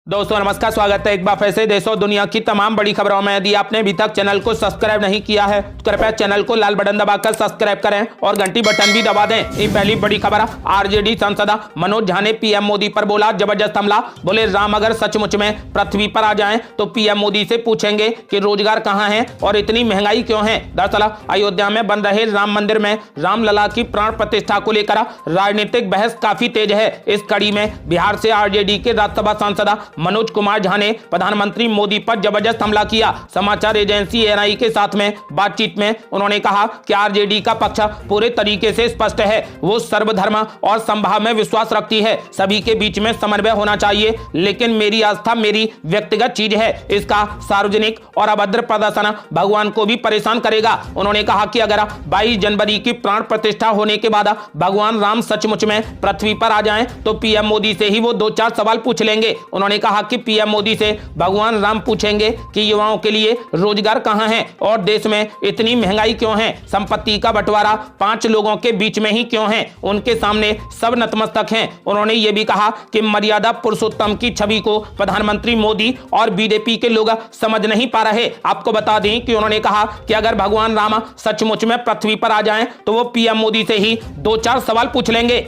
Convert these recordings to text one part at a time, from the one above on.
दोस्तों नमस्कार, स्वागत है एक बार फिर से देश और दुनिया की तमाम बड़ी खबरों में। यदि आपने अभी तक चैनल को सब्सक्राइब नहीं किया है तो कृपया चैनल को लाल बटन दबाकर सब्सक्राइब करें और घंटी बटन भी दबा दें। ये पहली बड़ी खबर, आरजेडी सांसद मनोज झा ने पीएम मोदी पर बोला जबरदस्त हमला। बोले राम अगर सचमुच में पृथ्वी पर आ जाएं तो पीएम मोदी से पूछेंगे कि रोजगार कहां है और इतनी महंगाई क्यों है। दरअसल अयोध्या में बन रहे राम मंदिर में रामलला की प्राण प्रतिष्ठा को लेकर राजनीतिक बहस काफी तेज है। इस कड़ी में बिहार से आरजेडी के राज्यसभा सांसद मनोज कुमार झा ने प्रधानमंत्री मोदी पर जबरदस्त हमला किया। समाचार एजेंसी एएनआई के साथ में बातचीत में उन्होंने कहा कि आरजेडी का पक्ष पूरे तरीके से स्पष्ट है। वो सर्वधर्म और समभाव में विश्वास रखती है। सभी के बीच में समन्वय होना चाहिए, लेकिन मेरी आस्था मेरी व्यक्तिगत चीज है। इसका सार्वजनिक और अभद्र प्रदर्शन भगवान को भी परेशान करेगा। उन्होंने कहा कि अगर 22 जनवरी की प्राण प्रतिष्ठा होने के बाद भगवान राम सचमुच में पृथ्वी पर आ जाएं तो पीएम मोदी से ही वो 2-4 सवाल पूछ लेंगे। उन्होंने कहा कि पीएम मोदी से भगवान राम पूछेंगे कि युवाओं के लिए रोजगार कहां है और देश में इतनी महंगाई क्यों है। संपत्ति का बंटवारा 5 लोगों के बीच में ही क्यों है। उनके सामने सब नतमस्तक हैं। उन्होंने ये भी कहा कि मर्यादा पुरुषोत्तम की छवि को प्रधानमंत्री मोदी और बीजेपी के लोग समझ नहीं पा रहे। आपको बता दें कि उन्होंने कहा कि अगर भगवान राम सचमुच में पृथ्वी पर आ जाएं तो वो पीएम मोदी से ही 2-4 सवाल पूछ लेंगे।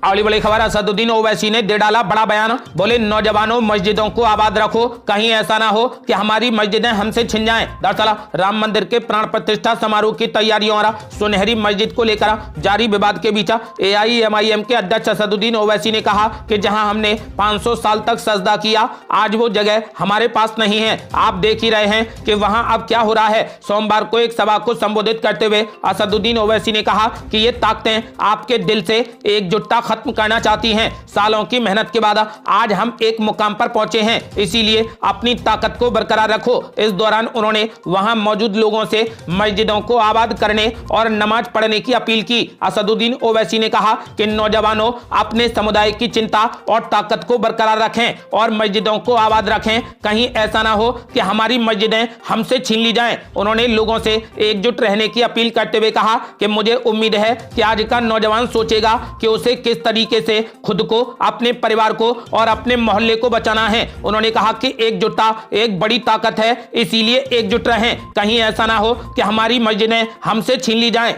अगली बड़ी खबर, असदुद्दीन ओवैसी ने दे डाला बड़ा बयान। बोले नौजवानों मस्जिदों को आबाद रखो, कहीं ऐसा ना हो कि हमारी मस्जिदें हमसे छिन जाएं। दरअसल राम मंदिर के प्राण प्रतिष्ठा समारोह की तैयारियों और सुनहरी मस्जिद को लेकर जारी विवाद के बीच एआईएमआईएम के अध्यक्ष असदुद्दीन ओवैसी ने कहा कि जहां हमने 500 साल तक सजदा किया, आज वो जगह हमारे पास नहीं है। आप देख ही रहे हैं कि वहां अब क्या हो रहा है। सोमवार को एक सभा को संबोधित करते हुए असदुद्दीन ओवैसी ने कहा कि ये ताकतें आपके दिल से एकजुटता खत्म करना चाहती हैं। सालों की मेहनत के बाद आज हम एक मुकाम पर पहुंचे हैं, इसीलिए अपनी ताकत को बरकरार रखो। इस दौरान उन्होंने वहां मौजूद लोगों से मस्जिदों को आबाद करने और नमाज पढ़ने की अपील की। असदुद्दीन ओवैसी ने कहा कि नौजवानों अपने समुदाय की चिंता और ताकत को बरकरार रखें और मस्जिदों को आबाद रखें, कहीं ऐसा ना हो कि हमारी मस्जिदें हमसे छीन ली जाएं। उन्होंने लोगों से एकजुट रहने की अपील करते हुए कहा कि मुझे उम्मीद है कि आज का नौजवान सोचेगा कि उसे किस तरीके से खुद को, अपने परिवार को और अपने मोहल्ले को बचाना है। उन्होंने कहा कि एकजुटता एक बड़ी ताकत है, इसीलिए एकजुट रहें, कहीं ऐसा ना हो कि हमारी मस्जिदें हमसे छीन ली जाएं।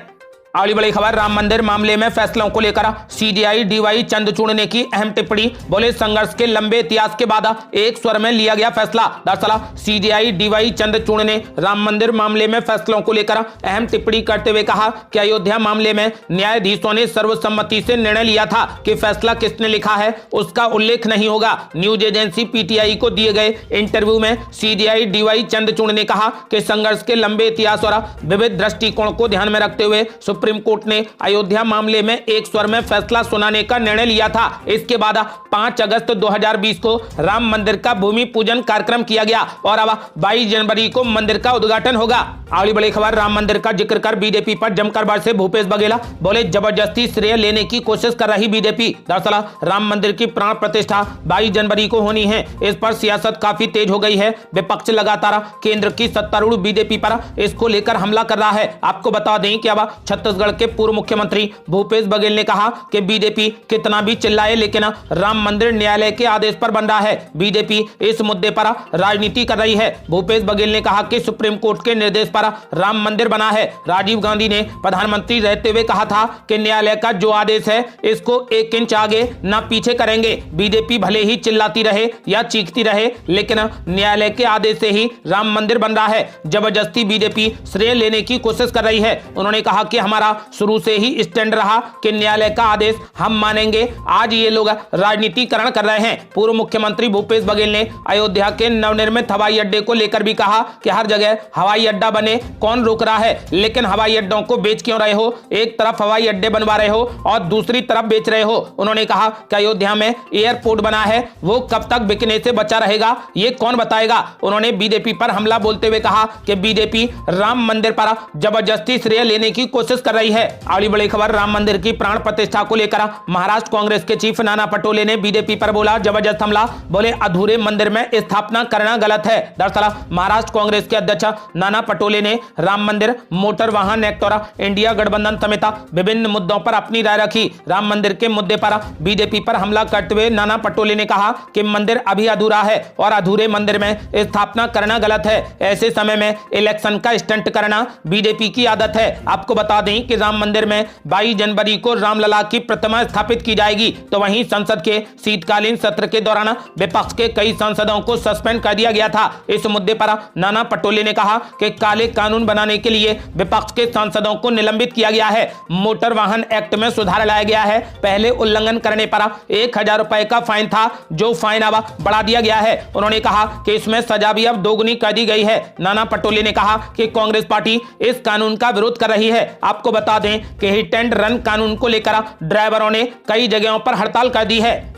अगली बड़ी खबर, राम मंदिर मामले में फैसलों को लेकर सीजेआई डीवाई चंद्रचूड़ ने की अहम टिप्पणी। बोले संघर्ष के लंबे इतिहास के बाद एक स्वर में लिया गया फैसला। दरअसल सीजेआई डीवाई चंद्रचूड़ ने राम मंदिर मामले में फैसलों को लेकर अहम टिप्पणी करते हुए कहा कि अयोध्या मामले में न्यायाधीशों ने सर्वसम्मति से निर्णय लिया था कि फैसला किसने लिखा है उसका उल्लेख नहीं होगा। न्यूज एजेंसी पीटीआई को दिए गए इंटरव्यू में सीजेआई डीवाई चंद्रचूड़ ने कहा कि संघर्ष के लंबे इतिहास और विविध दृष्टिकोण को ध्यान में रखते हुए सुप्रीम कोर्ट ने अयोध्या मामले में एक स्वर में फैसला सुनाने का निर्णय लिया था। इसके बाद 5 अगस्त 2020 को राम मंदिर का भूमि पूजन कार्यक्रम किया गया और अब 22 जनवरी को मंदिर का उद्घाटन होगा। अगली बड़ी खबर, राम मंदिर का जिक्र कर बीजेपी पर जमकर बरसे भूपेश बघेल। बोले जबरदस्ती श्रेय लेने की कोशिश कर रही बीजेपी। दरअसल राम मंदिर की प्राण प्रतिष्ठा 22 जनवरी को होनी है। इस पर सियासत काफी तेज हो गई है। विपक्ष लगातार केंद्र की सत्तारूढ़ बीजेपी पर इसको लेकर हमला कर रहा है। आपको बता दें कि अब छत्तीसगढ़ के पूर्व मुख्यमंत्री भूपेश बघेल ने कहा कि बीजेपी कितना भी चिल्लाए लेकिन राम मंदिर न्यायालय के आदेश पर बन रहा है। बीजेपी इस मुद्दे पर राजनीति कर रही है। भूपेश बघेल ने कहा कि सुप्रीम कोर्ट के निर्देश पर राम मंदिर बना है। राजीव गांधी ने प्रधानमंत्री रहते हुए कहा था कि न्यायालय का जो आदेश है इसको 1 इंच आगे ना पीछे करेंगे। बीजेपी भले ही चिल्लाती रहे या चीखती रहे, लेकिन न्यायालय के आदेश से ही राम मंदिर बन रहा है। जबरदस्ती बीजेपी श्रेय लेने की कोशिश कर रही है। उन्होंने कहा कि हमारा शुरू से ही स्टैंड रहा कि न्यायालय का आदेश हम मानेंगे। आज ये लोग राजनीतिकरण कर रहे हैं। पूर्व मुख्यमंत्री भूपेश बघेल ने अयोध्या के नवनिर्मित हवाई अड्डे को लेकर भी कहा कि हर जगह हवाई अड्डा बने, कौन रोक रहा है, लेकिन हवाई अड्डों को बेच क्यों रहे हो। एक तरफ हवाई अड्डे बनवा रहे हो और दूसरी तरफ बेच रहे हो। उन्होंने कहा कि अयोध्या में एयरपोर्ट बना है, वो कब तक बिकने से बचा रहेगा ये कौन बताएगा। उन्होंने बीजेपी पर हमला बोलते हुए कहा कि बीजेपी राम मंदिर पर जबरदस्ती श्रेय लेने की कोशिश कर रही है। अगली बड़ी खबर, राम मंदिर की प्राण प्रतिष्ठा को लेकर महाराष्ट्र कांग्रेस के चीफ नाना पटोले ने बीजेपी पर बोला जबरदस्त हमला। बोले अधूरे मंदिर में स्थापना करना गलत है। दरअसल महाराष्ट्र कांग्रेस के अध्यक्ष नाना पटोले ने राम मंदिर, मोटर वाहन एक्ट और इंडिया गठबंधन समेत विभिन्न मुद्दों पर अपनी राय रखी। राम मंदिर के मुद्दे पर बीजेपी पर हमला करते हुए नाना पटोले ने कहा कि मंदिर अभी अधूरा है और अधूरे मंदिर में स्थापना करना गलत है। ऐसे समय में इलेक्शन का स्टंट करना बीजेपी की आदत है। आपको बता दें कि राम मंदिर में 22 जनवरी को रामलला की प्रतिमा स्थापित की जाएगी, तो वहीं संसद के शीतकालीन सत्र के दौरान विपक्ष के कई सांसदों को सस्पेंड कर दिया गया था। इस मुद्दे पर नाना पटोले ने कहा कि काले कानून बनाने के लिए विपक्ष के सांसदों को निलंबित किया गया है। मोटर वाहन एक्ट में सुधार लाया गया है। पहले उल्लंघन करने पर 1000 रुपए का फाइन था, जो फाइन अब बढ़ा दिया गया है। उन्होंने कहा कि इसमें सजा भी अब दोगुनी कर दी गई है। नाना पटोले ने कहा कि कांग्रेस पार्टी इस कानून का विरोध कर रही है। आपको बता दें कि हिट एंड रन कानून को लेकर ड्राइवरों ने कई जगहों पर हड़ताल कर दी है।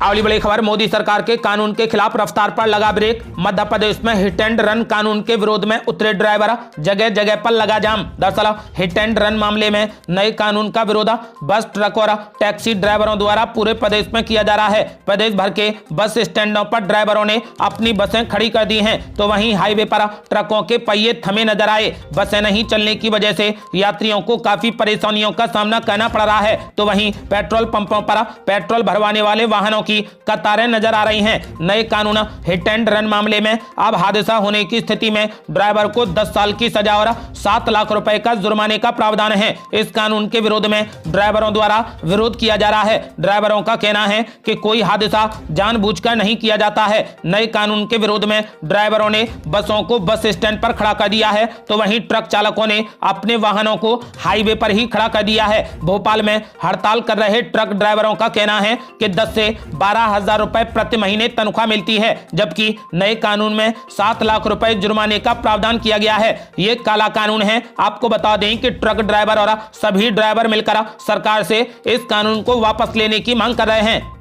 अगली बड़ी खबर, मोदी सरकार के कानून के खिलाफ रफ्तार पर लगा ब्रेक। मध्य प्रदेश में हिट एंड रन कानून के विरोध में उतरे ड्राइवर, जगह जगह पर लगा जाम। दरअसल हिट एंड रन मामले में नए कानून का विरोध बस, ट्रक और टैक्सी ड्राइवरों द्वारा पूरे प्रदेश में किया जा रहा है। प्रदेश भर के बस स्टैंडों पर ड्राइवरों ने अपनी बसें खड़ी कर दी हैं, तो वहीं हाईवे पर ट्रकों के पहिए थमे नजर आए। बसें नहीं चलने की वजह से यात्रियों को काफी परेशानियों का सामना करना पड़ रहा है, तो वहीं पेट्रोल पंपों पर पेट्रोल भरवाने वाले वाहनों की कतारें नजर आ रही हैं। नए कानून हिट एंड रन मामले में अब हादसा होने की स्थिति में ड्राइवर को 10 साल की सजा और 7 लाख रुपए का जुर्माने का प्रावधान है। इस कानून के विरोध में ड्राइवरों द्वारा विरोध किया जा रहा है। ड्राइवरों का कहना है कि कोई हादसा जानबूझकर नहीं किया जाता है। नए कानून के विरोध में ड्राइवरों ने बसों को बस स्टैंड पर खड़ा कर दिया है, तो वहीं ट्रक चालकों ने अपने वाहनों को हाईवे पर ही खड़ा कर दिया है। भोपाल में हड़ताल कर रहे ट्रक ड्राइवरों का कहना है कि 10 से 12,000 रुपए प्रति महीने तनख्वाह मिलती है, जबकि नए कानून में 7 लाख रुपए जुर्माने का प्रावधान किया गया है। ये काला कानून है। आपको बता दें कि ट्रक ड्राइवर और सभी ड्राइवर मिलकर सरकार से इस कानून को वापस लेने की मांग कर रहे हैं।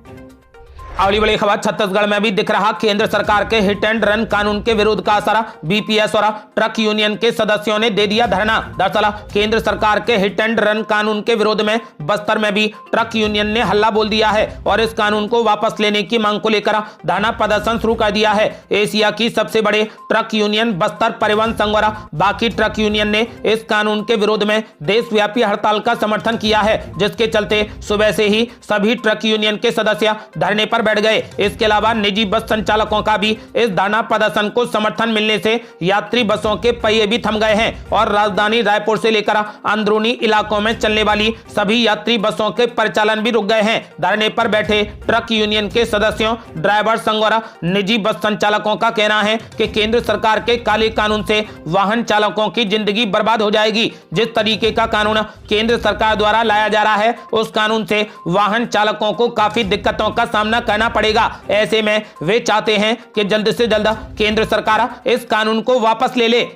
अगली बड़ी खबर, छत्तीसगढ़ में भी दिख रहा केंद्र सरकार के हिट एंड रन कानून के विरोध का असर। बीपीएस और ट्रक यूनियन के सदस्यों ने दे दिया धरना। दरअसल केंद्र सरकार के हिट एंड रन कानून के विरोध में बस्तर में भी ट्रक यूनियन ने हल्ला बोल दिया है और इस कानून को वापस लेने की मांग को लेकर धरना प्रदर्शन शुरू कर दिया है। एशिया की सबसे बड़े ट्रक यूनियन बस्तर परिवहन संघ और बाकी ट्रक यूनियन ने इस कानून के विरोध में देशव्यापी हड़ताल का समर्थन किया है, जिसके चलते सुबह से ही सभी ट्रक यूनियन के सदस्य धरने पर बैठ गए। इसके अलावा निजी बस संचालकों का भी इस धरना प्रदर्शन को समर्थन मिलने से यात्री बसों के पहिए भी थम गए हैं और राजधानी रायपुर से लेकर अंदरूनी इलाकों में चलने वाली सभी यात्री बसों के परिचालन भी रुक गए हैं। धरने पर बैठे ट्रक यूनियन के सदस्यों, ड्राइवर संघ और निजी बस संचालकों का कहना है कि केंद्र सरकार के काले कानून से वाहन चालकों की जिंदगी बर्बाद हो जाएगी। जिस तरीके का कानून केंद्र सरकार द्वारा लाया जा रहा है, उस कानून से वाहन चालकों को काफी दिक्कतों का सामना करना पड़ेगा। ऐसे में वे चाहते हैं कि जल्द से जल्द केंद्र सरकार इस कानून को वापस ले ले।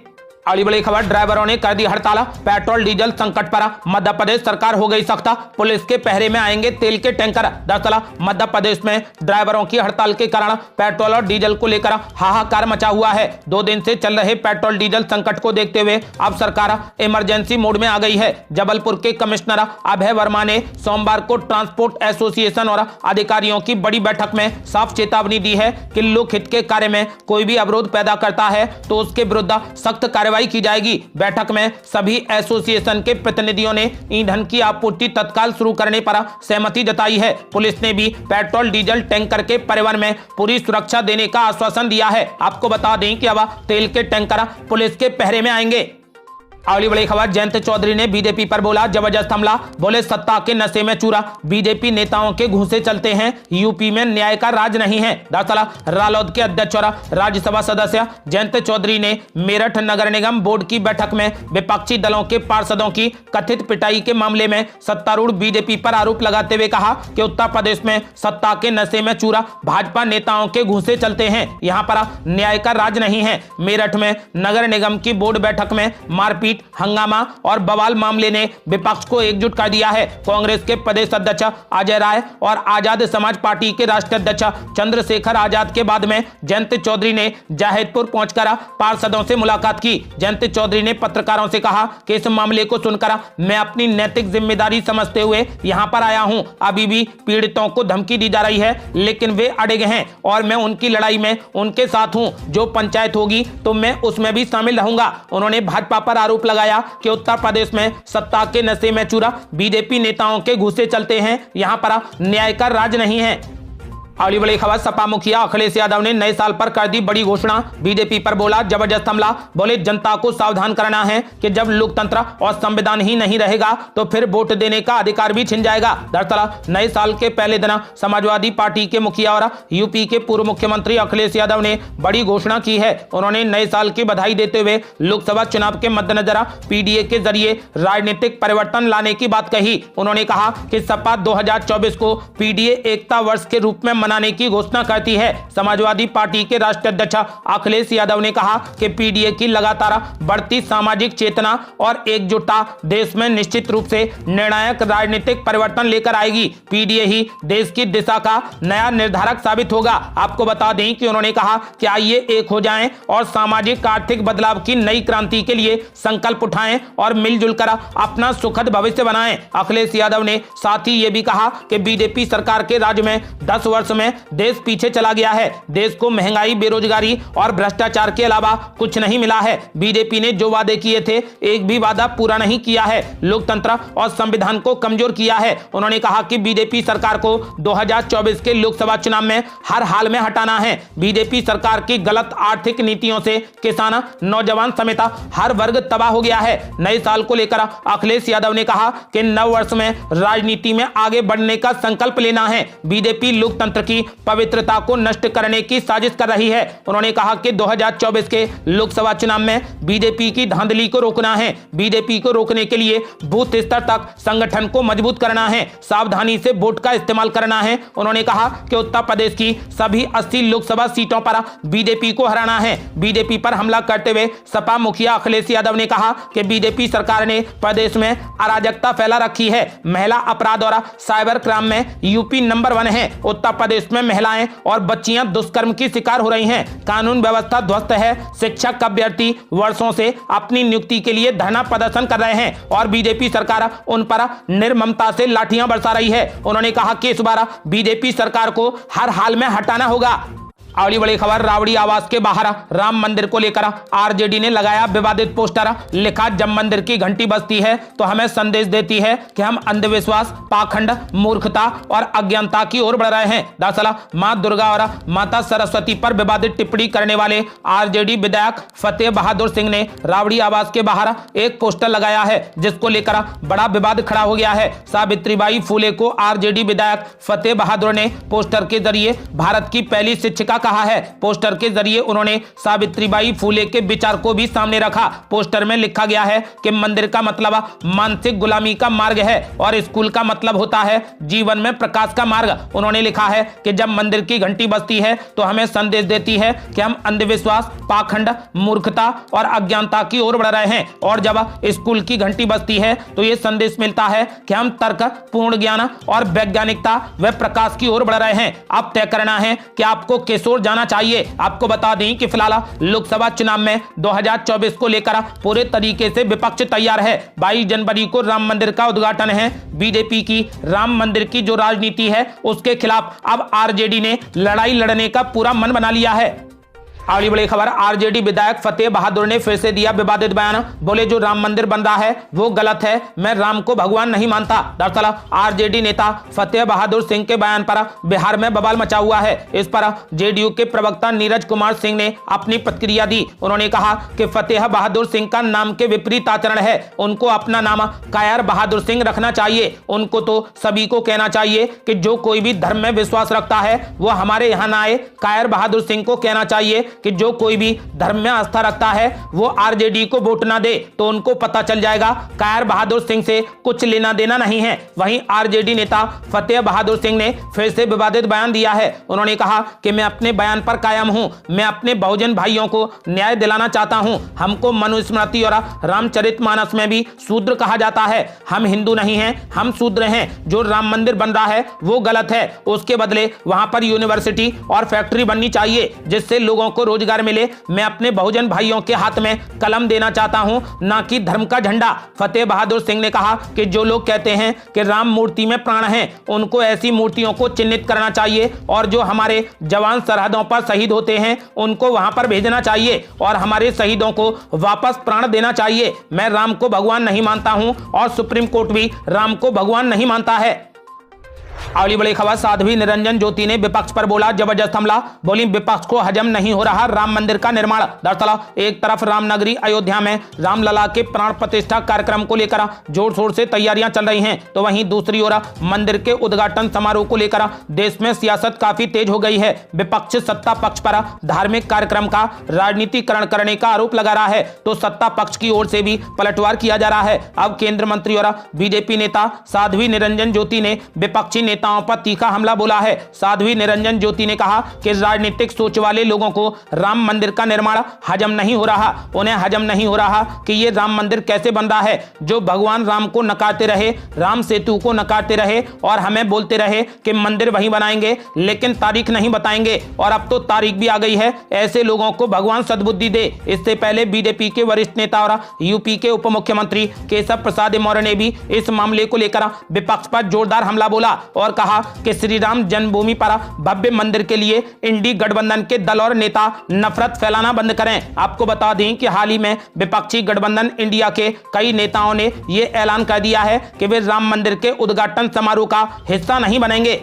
अगली बड़ी खबर, ड्राइवरों ने कर दी हड़ताल। पेट्रोल डीजल संकट पर मध्य प्रदेश सरकार हो गई सख्त। पुलिस के पहरे में आएंगे तेल के टैंकर। दरअसल मध्य प्रदेश में ड्राइवरों की हड़ताल के कारण पेट्रोल और डीजल को लेकर हाहाकार मचा हुआ है। 2 दिन से चल रहे पेट्रोल डीजल संकट को देखते हुए अब सरकार इमरजेंसी मोड में आ गई है। जबलपुर के कमिश्नर अभय वर्मा ने सोमवार को ट्रांसपोर्ट एसोसिएशन और अधिकारियों की बड़ी बैठक में साफ चेतावनी दी है कि लोक हित के कार्य में कोई भी अवरोध पैदा करता है तो उसके विरुद्ध सख्त कार्रवाई की जाएगी। बैठक में सभी एसोसिएशन के प्रतिनिधियों ने ईंधन की आपूर्ति तत्काल शुरू करने पर सहमति जताई है। पुलिस ने भी पेट्रोल डीजल टैंकर के परिवहन में पूरी सुरक्षा देने का आश्वासन दिया है। आपको बता दें कि अब तेल के टैंकर पुलिस के पहरे में आएंगे। अगली बड़ी खबर, जयंत चौधरी ने बीजेपी पर बोला जबरदस्त हमला। बोले सत्ता के नशे में चूरा, बीजेपी नेताओं के घूंसे चलते हैं, यूपी में न्याय का राज नहीं है। दरअसल रालोद के अध्यक्ष और राज्यसभा सदस्य जयंत चौधरी ने मेरठ नगर निगम बोर्ड की बैठक में विपक्षी दलों के पार्षदों की कथित पिटाई के मामले में सत्तारूढ़ बीजेपी पर आरोप लगाते हुए कहा कि उत्तर प्रदेश में सत्ता के नशे में चूरा भाजपा नेताओं के घूंसे चलते हैं, यहाँ पर न्याय का राज नहीं है। मेरठ में नगर निगम की बोर्ड बैठक में मारपीट मारपीट, हंगामा और बवाल मामले ने विपक्ष को एकजुट कर दिया है। कांग्रेस के प्रदेश अध्यक्ष अजय राय और आजाद समाज पार्टी के राष्ट्रीय अध्यक्ष चंद्रशेखर आजाद के बाद में जयंत चौधरी ने जहेदपुर पहुंचकर पार्षदों से मुलाकात की। जयंत चौधरी ने पत्रकारों से कहा कि इस मामले को सुनकर मैं अपनी नैतिक जिम्मेदारी समझते हुए यहां पर आया हूं। अभी भी पीड़ितों को धमकी दी जा रही है, लेकिन वे अड़े हैं और मैं उनकी लड़ाई में उनके साथ हूं। जो पंचायत होगी तो मैं उसमें भी शामिल रहूंगा। उन्होंने भाजपा पर आरोप लगाया कि उत्तर प्रदेश में सत्ता के नशे में चूरा बीजेपी नेताओं के घूसे चलते हैं, यहां पर न्याय का राज नहीं है। अगली बड़ी खबर, सपा मुखिया अखिलेश यादव ने नए साल पर कर दी बड़ी घोषणा। बीजेपी पर बोला जबरदस्त हमला। बोले जनता को सावधान करना है कि जब लोकतंत्र और संविधान ही नहीं रहेगा तो फिर वोट देने का अधिकार भी छिन जाएगा। दरअसल नए साल के पहले दिन समाजवादी पार्टी के मुखिया और यूपी के पूर्व मुख्यमंत्री अखिलेश यादव ने बड़ी घोषणा की है। उन्होंने नए साल की बधाई देते हुए लोकसभा चुनाव के मद्देनजर पीडीए के जरिए राजनीतिक परिवर्तन लाने की बात कही। उन्होंने कहा कि सपा 2024 को पीडीए एकता वर्ष के रूप में मनाने की घोषणा करती है। समाजवादी पार्टी के राष्ट्रीय अध्यक्ष अखिलेश यादव ने कहा कि पीडीए की लगातार बढ़ती सामाजिक चेतना और एकजुटता देश में निश्चित रूप से निर्णायक राजनीतिक परिवर्तन लेकर आएगी। पीडीए ही देश की दिशा का नया निर्धारक साबित होगा। आपको बता दें कि उन्होंने कहा कि आइए एक हो जाएं और सामाजिक आर्थिक बदलाव की नई क्रांति के लिए संकल्प उठाएं और मिलजुल कर अपना सुखद भविष्य बनाएं। अखिलेश यादव ने साथ ही यह भी कहा कि बीजेपी सरकार के राज में 10 वर्ष में देश पीछे चला गया है। देश को महंगाई, बेरोजगारी और भ्रष्टाचार के अलावा कुछ नहीं मिला है। बीजेपी ने जो वादे किए थे एक भी वादा पूरा नहीं किया है। लोकतंत्र और संविधान को कमजोर किया है। उन्होंने कहा कि बीजेपी सरकार को 2024 के लोकसभा चुनाव में हर हाल में हटाना है। बीजेपी सरकार की गलत आर्थिक नीतियों से किसान, नौजवान समेत हर वर्ग तबाह हो गया है। नए साल को लेकर अखिलेश यादव ने कहा कि नव वर्ष में राजनीति में आगे बढ़ने का संकल्प लेना है। बीजेपी लोकतंत्र की पवित्रता को नष्ट करने की साजिश कर रही है। उन्होंने कहा कि 2024 के लोकसभा चुनाव में बीजेपी की धांधली को रोकना है। बीजेपी को रोकने के लिए बूथ स्तर तक संगठन को मजबूत करना है, सावधानी से वोट का इस्तेमाल करना है। उन्होंने कहा कि उत्तर प्रदेश की सभी 80 लोकसभा सीटों पर बीजेपी को हराना है। बीजेपी पर हमला करते हुए सपा मुखिया अखिलेश यादव ने कहा कि बीजेपी सरकार ने प्रदेश में अराजकता फैला रखी है। महिला अपराध और साइबर क्राइम में यूपी नंबर 1 है। उत्तर प्रदेश में महिलाएं और बच्चियां दुष्कर्म की शिकार हो रही हैं। कानून व्यवस्था ध्वस्त है। शिक्षक अभ्यर्थी वर्षों से अपनी नियुक्ति के लिए धरना प्रदर्शन कर रहे हैं और बीजेपी सरकार उन पर निर्ममता से लाठियां बरसा रही है। उन्होंने कहा कि इस बार बीजेपी सरकार को हर हाल में हटाना होगा। अगली बड़ी खबर, रावड़ी आवास के बाहर राम मंदिर को लेकर आरजेडी ने लगाया विवादित पोस्टर। लिखा जब मंदिर की घंटी बजती है तो हमें संदेश देती है कि हम अंधविश्वास, पाखंड, मूर्खता और अज्ञानता की ओर बढ़ रहे हैं। दरअसल मां दुर्गा और माता सरस्वती पर विवादित टिप्पणी करने वाले आरजेडी विधायक फतेह बहादुर सिंह ने रावड़ी आवास के बाहर एक पोस्टर लगाया है, जिसको लेकर बड़ा विवाद खड़ा हो गया है। सावित्रीबाई फूले को आरजेडी विधायक फतेह बहादुर ने पोस्टर के जरिए भारत की पहली शिक्षिका कहा है। पोस्टर के जरिए उन्होंने सावित्रीबाई फूले के विचार को भी सामने रखा। पोस्टर में लिखा गया है कि मंदिर का मतलब मानसिक गुलामी का मार्ग है और स्कूल का मतलब होता है जीवन में प्रकाश का मार्ग। उन्होंने लिखा है कि जब मंदिर की घंटी बजती है तो हमें संदेश देती है कि हम अंधविश्वास, पाखंड, मूर्खता और अज्ञानता की ओर बढ़ रहे हैं, और जब स्कूल की घंटी बजती है तो यह संदेश मिलता है कि हम तर्क, पूर्ण ज्ञान और वैज्ञानिकता व प्रकाश की ओर बढ़ रहे हैं। अब तय करना है कि आपको किस ओर जाना चाहिए। आपको बता दें कि फिलहाल लोकसभा चुनाव में 2024 को लेकर पूरे तरीके से विपक्ष तैयार है। 22 जनवरी को राम मंदिर का उद्घाटन है। बीजेपी की राम मंदिर की जो राजनीति है उसके खिलाफ अब आरजेडी ने लड़ाई लड़ने का पूरा मन बना लिया है। अगली बड़ी खबर, आरजेडी विधायक फतेह बहादुर ने फिर से दिया विवादित बयान। बोले जो राम मंदिर बन रहा है वो गलत है, मैं राम को भगवान नहीं मानता। दरअसल आरजेडी नेता फतेह बहादुर सिंह के बयान पर बिहार में बवाल मचा हुआ है। इस पर जेडीयू के प्रवक्ता नीरज कुमार सिंह ने अपनी प्रतिक्रिया दी। उन्होंने कहा कि फतेह बहादुर सिंह का नाम के विपरीत आचरण है। उनको अपना नाम कायर बहादुर सिंह रखना चाहिए। उनको तो सभी को कहना चाहिए कि जो कोई भी धर्म में विश्वास रखता है वो हमारे यहाँ ना आए। कायर बहादुर सिंह को कहना चाहिए कि जो कोई भी धर्म में आस्था रखता है वो आरजेडी को वोट ना दे तो उनको पता चल जाएगा कायर बहादुर सिंह से कुछ लेना देना नहीं है। वहीं आरजेडी नेता फतेह बहादुर सिंह ने फिर से विवादित बयान दिया है। उन्होंने कहा कि मैं अपने बयान पर कायम हूं, मैं अपने बहुजन भाइयों को न्याय दिलाना चाहता हूं। हमको मनुस्मृति और रामचरितमानस में भी शूद्र कहा जाता है। हम हिंदू नहीं हैं, हम शूद्र हैं। जो राम मंदिर बन रहा है वो गलत है, उसके बदले वहां पर यूनिवर्सिटी और फैक्ट्री बननी चाहिए जिससे लोगों को रोजगार मिले। मैं अपने बहुजन भाइयों के हाथ में कलम देना चाहता हूं, ना कि धर्म का झंडा। फतेह बहादुर सिंह ने कहा कि जो लोग कहते हैं कि राम मूर्ति में प्राण है उनको ऐसी मूर्तियों को चिन्हित करना चाहिए और जो हमारे जवान सरहदों पर शहीद होते हैं उनको वहां पर भेजना चाहिए और हमारे शहीदों को वापस प्राण देना चाहिए। मैं राम को भगवान नहीं मानता हूं और सुप्रीम कोर्ट भी राम को भगवान नहीं मानता है। अगली बड़ी खबर, साध्वी निरंजन ज्योति ने विपक्ष पर बोला जबरदस्त हमला। बोली विपक्ष को हजम नहीं हो रहा राम मंदिर का निर्माण। दरअसल एक तरफ रामनगरी अयोध्या में रामलला के प्राण प्रतिष्ठा कार्यक्रम को लेकर जोर शोर से तैयारियां चल रही हैं, तो वहीं दूसरी ओर मंदिर के उद्घाटन समारोह को लेकर देश में सियासत काफी तेज हो गई है। विपक्ष सत्ता पक्ष पर धार्मिक कार्यक्रम का राजनीतिकरण करने का आरोप लगा रहा है, तो सत्ता पक्ष की ओर से भी पलटवार किया जा रहा है। अब केंद्रीय मंत्री और बीजेपी नेता साध्वी निरंजन ज्योति ने विपक्षी नेताओं पर तीखा हमला बोला है। साध्वी निरंजन ज्योति ने कहा कि राजनीतिक सोच वाले लोगों को राम मंदिर का निर्माण हजम नहीं हो रहा। उन्हें हजम नहीं हो रहा कि ये राम मंदिर कैसे बन रहा है। जो भगवान राम को नकारते रहे, राम सेतु को नकारते रहे और हमें बोलते रहे कि मंदिर वहीं बनाएंगे लेकिन तारीख नहीं बताएंगे, और अब तो तारीख भी आ गई है। ऐसे लोगों को भगवान सद्बुद्धि दे। इससे पहले बीजेपी के वरिष्ठ नेता और यूपी के उप मुख्यमंत्री केशव प्रसाद मौर्य ने भी इस मामले को लेकर विपक्ष पर जोरदार हमला बोला और कहा कि श्री राम जन्मभूमि पर भव्य मंदिर के लिए इंडी गठबंधन के दल और नेता नफरत फैलाना बंद करें। आपको बता दें कि हाल ही में विपक्षी गठबंधन इंडिया के कई नेताओं ने यह ऐलान कर दिया है कि वे राम मंदिर के उद्घाटन समारोह का हिस्सा नहीं बनेंगे।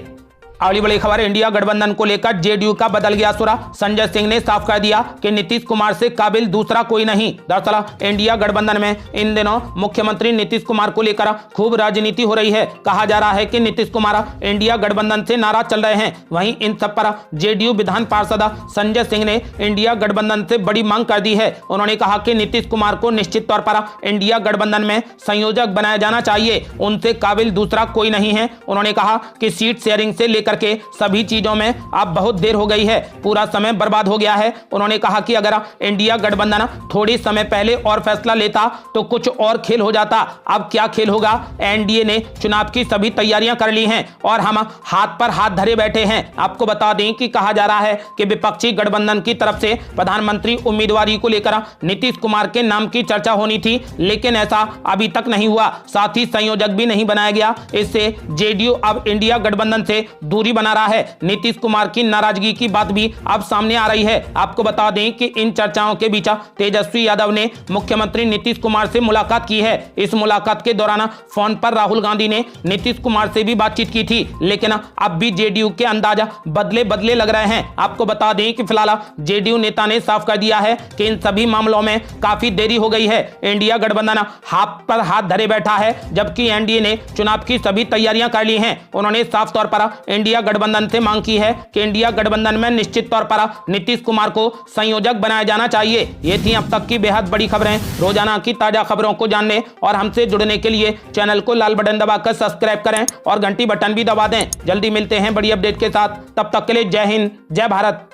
अगली बड़ी खबर, इंडिया गठबंधन को लेकर जेडीयू का बदल गया सुरा। संजय सिंह ने साफ कर दिया कि नीतीश कुमार से काबिल दूसरा कोई नहीं। दरअसल इंडिया गठबंधन में इन दिनों मुख्यमंत्री नीतीश कुमार को लेकर खूब राजनीति हो रही है। कहा जा रहा है कि नीतीश कुमार इंडिया गठबंधन से नाराज चल रहे हैं। वहीं इन सब पर जेडीयू विधान पार्षद संजय सिंह ने इंडिया गठबंधन से बड़ी मांग कर दी है। उन्होंने कहा कि नीतीश कुमार को निश्चित तौर पर इंडिया गठबंधन में संयोजक बनाया जाना चाहिए, उनसे काबिल दूसरा कोई नहीं है। उन्होंने कहा कि सीट शेयरिंग से लेकर के सभी चीजों में अब बहुत देर हो गई है, पूरा समय बर्बाद हो गया है। उन्होंने कहा कि अगर इंडिया गठबंधन थोड़ी समय पहले और फैसला लेता तो कुछ और खेल हो जाता। अब क्या खेल होगा? एनडीए ने चुनाव की सभी तैयारियां कर ली हैं और हम हाथ पर हाथ धरे बैठे हैं। आपको बता दें कि कहा जा रहा है कि विपक्षी गठबंधन की तरफ से प्रधानमंत्री उम्मीदवारी को लेकर नीतीश कुमार के नाम की चर्चा होनी थी, लेकिन ऐसा अभी तक नहीं हुआ। साथ ही संयोजक भी नहीं बनाया गया। इससे जेडीयू अब इंडिया गठबंधन से दूरी बना रहा है। नीतीश कुमार की नाराजगी की बात भी अब सामने आ रही है। आपको बता दें कि इन चर्चाओं के बीच तेजस्वी यादव ने मुख्यमंत्री नीतीश कुमार से मुलाकात की है। इस मुलाकात के दौरान फोन पर राहुल गांधी ने नीतीश कुमार से भी बातचीत की थी, लेकिन अब भी जेडीयू के अंदाजा बदले बदले लग रहे हैं। आपको बता दें कि फिलहाल जेडीयू नेता ने साफ कर दिया है कि इन सभी मामलों में काफी देरी हो गई है। इंडिया गठबंधन हाथ पर हाथ धरे बैठा है, जबकि एनडीए ने चुनाव की सभी तैयारियां कर ली हैं। उन्होंने साफ तौर पर इंडिया गठबंधन से मांग की है कि इंडिया गठबंधन में निश्चित तौर पर नीतीश कुमार को संयोजक बनाया जाना चाहिए। ये थी अब तक की बेहद बड़ी खबरें। रोजाना की ताजा खबरों को जानने और हमसे जुड़ने के लिए चैनल को लाल बटन दबाकर सब्सक्राइब करें और घंटी बटन भी दबा दें। जल्दी मिलते हैं बड़ी अपडेट के साथ, तब तक के लिए जय हिंद, जय भारत।